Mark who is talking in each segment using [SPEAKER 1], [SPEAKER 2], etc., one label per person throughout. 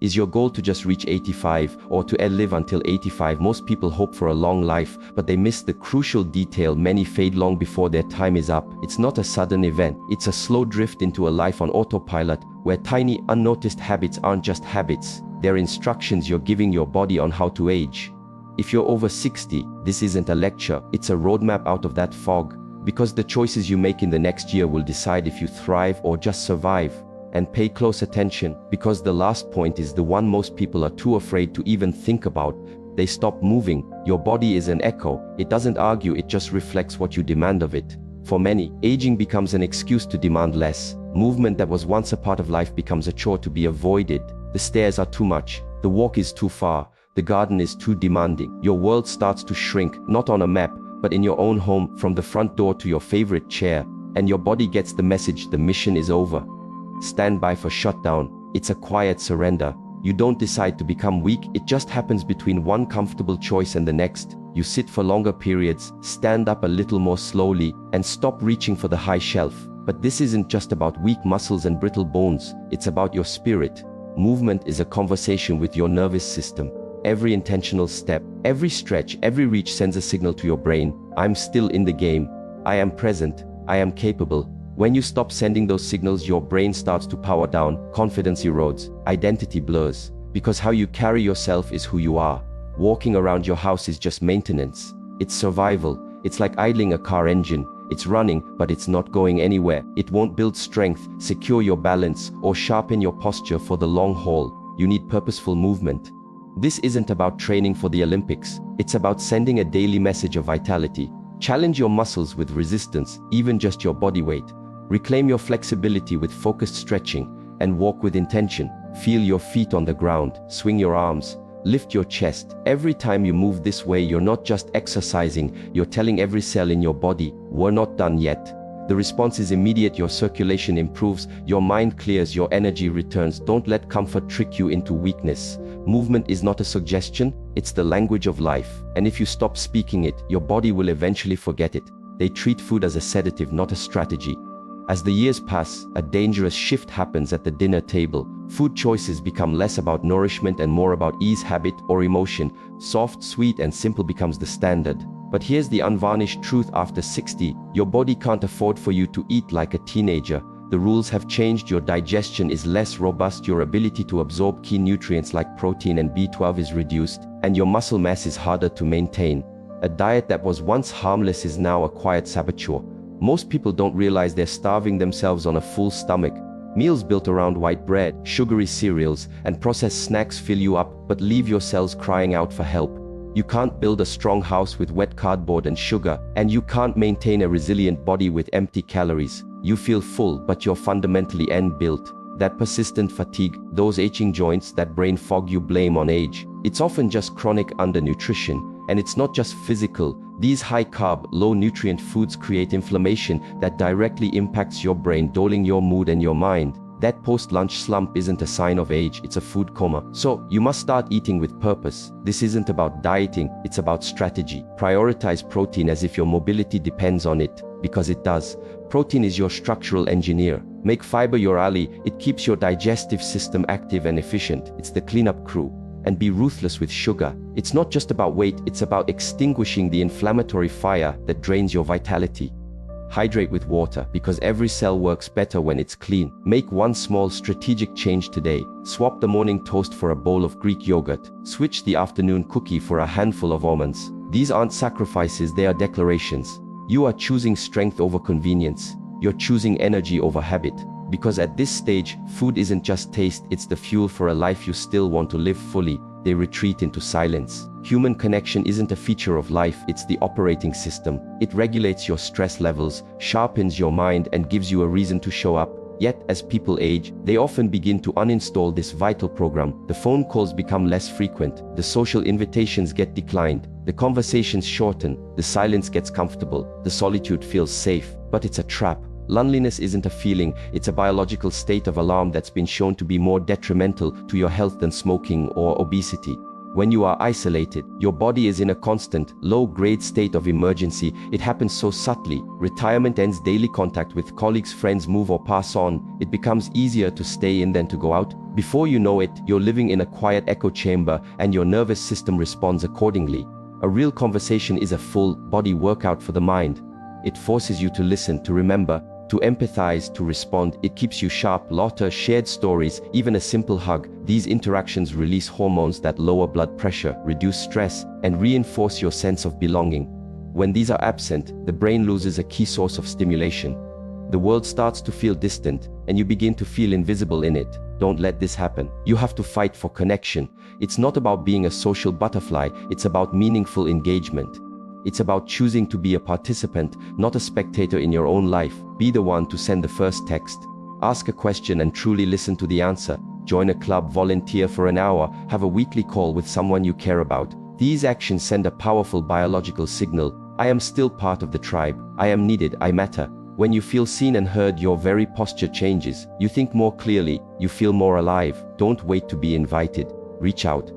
[SPEAKER 1] Is your goal to just reach 85 or to live until 85? Most people hope for a long life, but they miss the crucial detail. Many fade long before their time is up. It's not a sudden event. It's a slow drift into a life on autopilot, where tiny, unnoticed habits aren't just habits. They're instructions you're giving your body on how to age. If you're over 60, this isn't a lecture. It's a roadmap out of that fog. Because the choices you make in the next year will decide if you thrive or just survive. And pay close attention, because the last point is the one most people are too afraid to even think about. They stop moving. Your body is an echo. It doesn't argue, it just reflects what you demand of it. For many, aging becomes an excuse to demand less. Movement that was once a part of life becomes a chore to be avoided. The stairs are too much. The walk is too far. The garden is too demanding. Your world starts to shrink, not on a map, but in your own home, from the front door to your favorite chair. And your body gets the message: the mission is over. Stand by for shutdown. It's a quiet surrender. You don't decide to become weak, it just happens between one comfortable choice and the next. You sit for longer periods, stand up a little more slowly, and stop reaching for the high shelf. But this isn't just about weak muscles and brittle bones, it's about your spirit. Movement is a conversation with your nervous system. Every intentional step, every stretch, every reach sends a signal to your brain: I'm still in the game. I am present. I am capable. When you stop sending those signals, your brain starts to power down, confidence erodes, identity blurs. Because how you carry yourself is who you are. Walking around your house is just maintenance. It's survival. It's like idling a car engine. It's running, but it's not going anywhere. It won't build strength, secure your balance, or sharpen your posture for the long haul. You need purposeful movement. This isn't about training for the Olympics. It's about sending a daily message of vitality. Challenge your muscles with resistance, even just your body weight. Reclaim your flexibility with focused stretching, and walk with intention. Feel your feet on the ground, swing your arms, lift your chest. Every time you move this way, you're not just exercising, you're telling every cell in your body, we're not done yet. The response is immediate. Your circulation improves, your mind clears, your energy returns. Don't let comfort trick you into weakness. Movement is not a suggestion, it's the language of life. And if you stop speaking it, your body will eventually forget it. They treat food as a sedative, not a strategy. As the years pass, a dangerous shift happens at the dinner table. Food choices become less about nourishment and more about ease, habit, or emotion. Soft, sweet, and simple becomes the standard. But here's the unvarnished truth: after 60, your body can't afford for you to eat like a teenager. The rules have changed. Your digestion is less robust, your ability to absorb key nutrients like protein and B12 is reduced, and your muscle mass is harder to maintain. A diet that was once harmless is now a quiet saboteur. Most people don't realize they're starving themselves on a full stomach. Meals built around white bread, sugary cereals, and processed snacks fill you up, but leave your cells crying out for help. You can't build a strong house with wet cardboard and sugar, and you can't maintain a resilient body with empty calories. You feel full, but you're fundamentally end-built. That persistent fatigue, those aching joints, that brain fog you blame on age, it's often just chronic undernutrition. And it's not just physical. These high-carb, low-nutrient foods create inflammation that directly impacts your brain, dulling your mood and your mind. That post-lunch slump isn't a sign of age, it's a food coma. So, you must start eating with purpose. This isn't about dieting, it's about strategy. Prioritize protein as if your mobility depends on it, because it does. Protein is your structural engineer. Make fiber your ally, it keeps your digestive system active and efficient. It's the cleanup crew. And be ruthless with sugar. It's not just about weight, it's about extinguishing the inflammatory fire that drains your vitality. Hydrate with water, because every cell works better when it's clean. Make one small strategic change today. Swap the morning toast for a bowl of Greek yogurt. Switch the afternoon cookie for a handful of almonds. These aren't sacrifices, they are declarations. You are choosing strength over convenience. You're choosing energy over habit. Because at this stage, food isn't just taste, it's the fuel for a life you still want to live fully. They retreat into silence. Human connection isn't a feature of life, it's the operating system. It regulates your stress levels, sharpens your mind, and gives you a reason to show up. Yet, as people age, they often begin to uninstall this vital program. The phone calls become less frequent, the social invitations get declined, the conversations shorten, the silence gets comfortable, the solitude feels safe. But it's a trap. Loneliness isn't a feeling, it's a biological state of alarm that's been shown to be more detrimental to your health than smoking or obesity. When you are isolated, your body is in a constant, low-grade state of emergency. It happens so subtly. Retirement ends daily contact with colleagues, friends move or pass on. It becomes easier to stay in than to go out. Before you know it, you're living in a quiet echo chamber, and your nervous system responds accordingly. A real conversation is a full-body workout for the mind. It forces you to listen, to remember, to empathize, to respond. It keeps you sharp. Laughter, shared stories, even a simple hug. These interactions release hormones that lower blood pressure, reduce stress, and reinforce your sense of belonging. When these are absent, the brain loses a key source of stimulation. The world starts to feel distant, and you begin to feel invisible in it. Don't let this happen. You have to fight for connection. It's not about being a social butterfly, it's about meaningful engagement. It's about choosing to be a participant, not a spectator in your own life. Be the one to send the first text. Ask a question and truly listen to the answer. Join a club, volunteer for an hour, have a weekly call with someone you care about. These actions send a powerful biological signal. I am still part of the tribe. I am needed. I matter. When you feel seen and heard, your very posture changes. You think more clearly. You feel more alive. Don't wait to be invited. Reach out.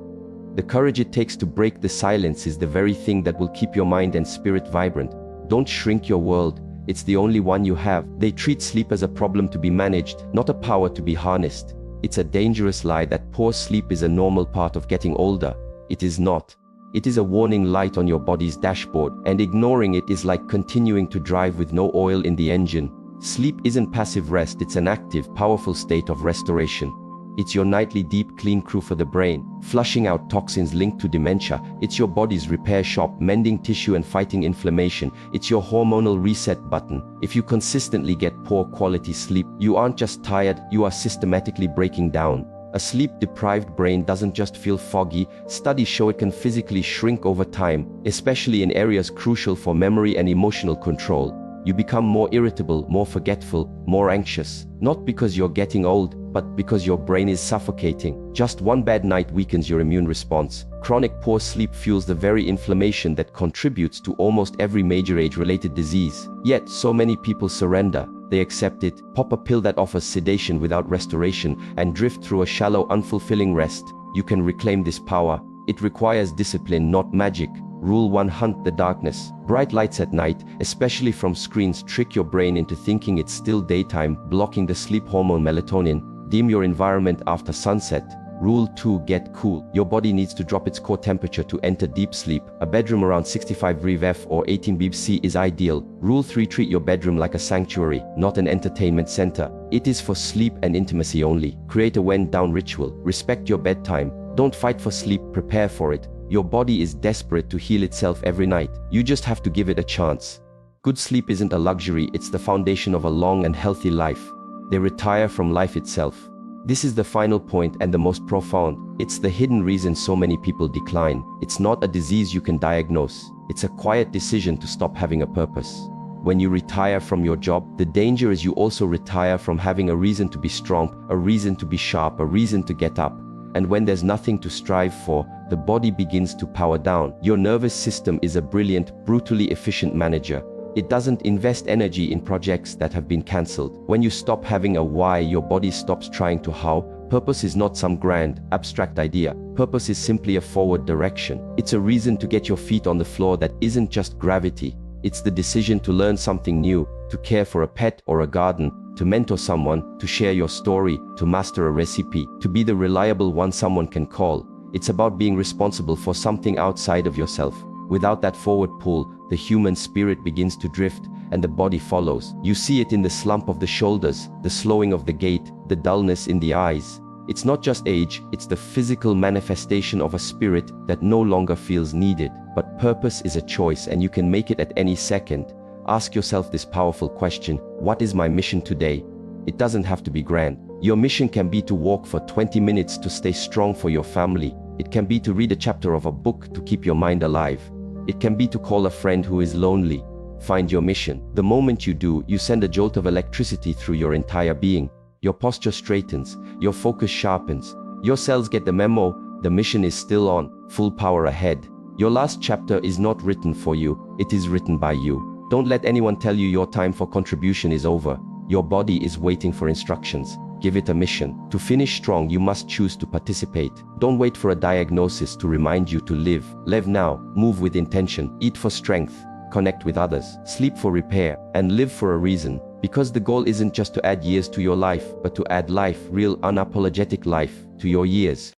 [SPEAKER 1] The courage it takes to break the silence is the very thing that will keep your mind and spirit vibrant. Don't shrink your world. It's the only one you have. They treat sleep as a problem to be managed, not a power to be harnessed. It's a dangerous lie that poor sleep is a normal part of getting older. It is not. It is a warning light on your body's dashboard, and ignoring it is like continuing to drive with no oil in the engine. Sleep isn't passive rest, it's an active, powerful state of restoration. It's your nightly deep clean crew for the brain, flushing out toxins linked to dementia. It's your body's repair shop, mending tissue and fighting inflammation. It's your hormonal reset button. If you consistently get poor quality sleep, you aren't just tired, you are systematically breaking down. A sleep-deprived brain doesn't just feel foggy. Studies show it can physically shrink over time, especially in areas crucial for memory and emotional control. You become more irritable, more forgetful, more anxious. Not because you're getting old, but because your brain is suffocating. Just one bad night weakens your immune response. Chronic poor sleep fuels the very inflammation that contributes to almost every major age-related disease. Yet, so many people surrender. They accept it, pop a pill that offers sedation without restoration, and drift through a shallow, unfulfilling rest. You can reclaim this power. It requires discipline, not magic. Rule 1: hunt the darkness. Bright lights at night, especially from screens, trick your brain into thinking it's still daytime, blocking the sleep hormone melatonin. Dim your environment after sunset. Rule 2: get cool. Your body needs to drop its core temperature to enter deep sleep. A bedroom around 65 Rev or 18 BBC is ideal. Rule 3: treat your bedroom like a sanctuary, not an entertainment center. It is for sleep and intimacy only. Create a wind-down ritual. Respect your bedtime. Don't fight for sleep, prepare for it. Your body is desperate to heal itself every night. You just have to give it a chance. Good sleep isn't a luxury, it's the foundation of a long and healthy life. They retire from life itself. This is the final point and the most profound. It's the hidden reason so many people decline. It's not a disease you can diagnose. It's a quiet decision to stop having a purpose. When you retire from your job, the danger is you also retire from having a reason to be strong, a reason to be sharp, a reason to get up. And when there's nothing to strive for, the body begins to power down. Your nervous system is a brilliant, brutally efficient manager. It doesn't invest energy in projects that have been cancelled. When you stop having a why, your body stops trying to how. Purpose is not some grand, abstract idea. Purpose is simply a forward direction. It's a reason to get your feet on the floor that isn't just gravity. It's the decision to learn something new, to care for a pet or a garden, to mentor someone, to share your story, to master a recipe, to be the reliable one someone can call. It's about being responsible for something outside of yourself. Without that forward pull, the human spirit begins to drift, and the body follows. You see it in the slump of the shoulders, the slowing of the gait, the dullness in the eyes. It's not just age, it's the physical manifestation of a spirit that no longer feels needed. But purpose is a choice, and you can make it at any second. Ask yourself this powerful question: what is my mission today? It doesn't have to be grand. Your mission can be to walk for 20 minutes to stay strong for your family. It can be to read a chapter of a book to keep your mind alive. It can be to call a friend who is lonely. Find your mission. The moment you do, you send a jolt of electricity through your entire being. Your posture straightens, your focus sharpens. Your cells get the memo, the mission is still on, full power ahead. Your last chapter is not written for you, it is written by you. Don't let anyone tell you your time for contribution is over. Your body is waiting for instructions. give it a mission. To finish strong, you must choose to participate. Don't wait for a diagnosis to remind you to live. Live now, move with intention, eat for strength, connect with others, sleep for repair, and live for a reason. Because the goal isn't just to add years to your life, but to add life, real unapologetic life, to your years.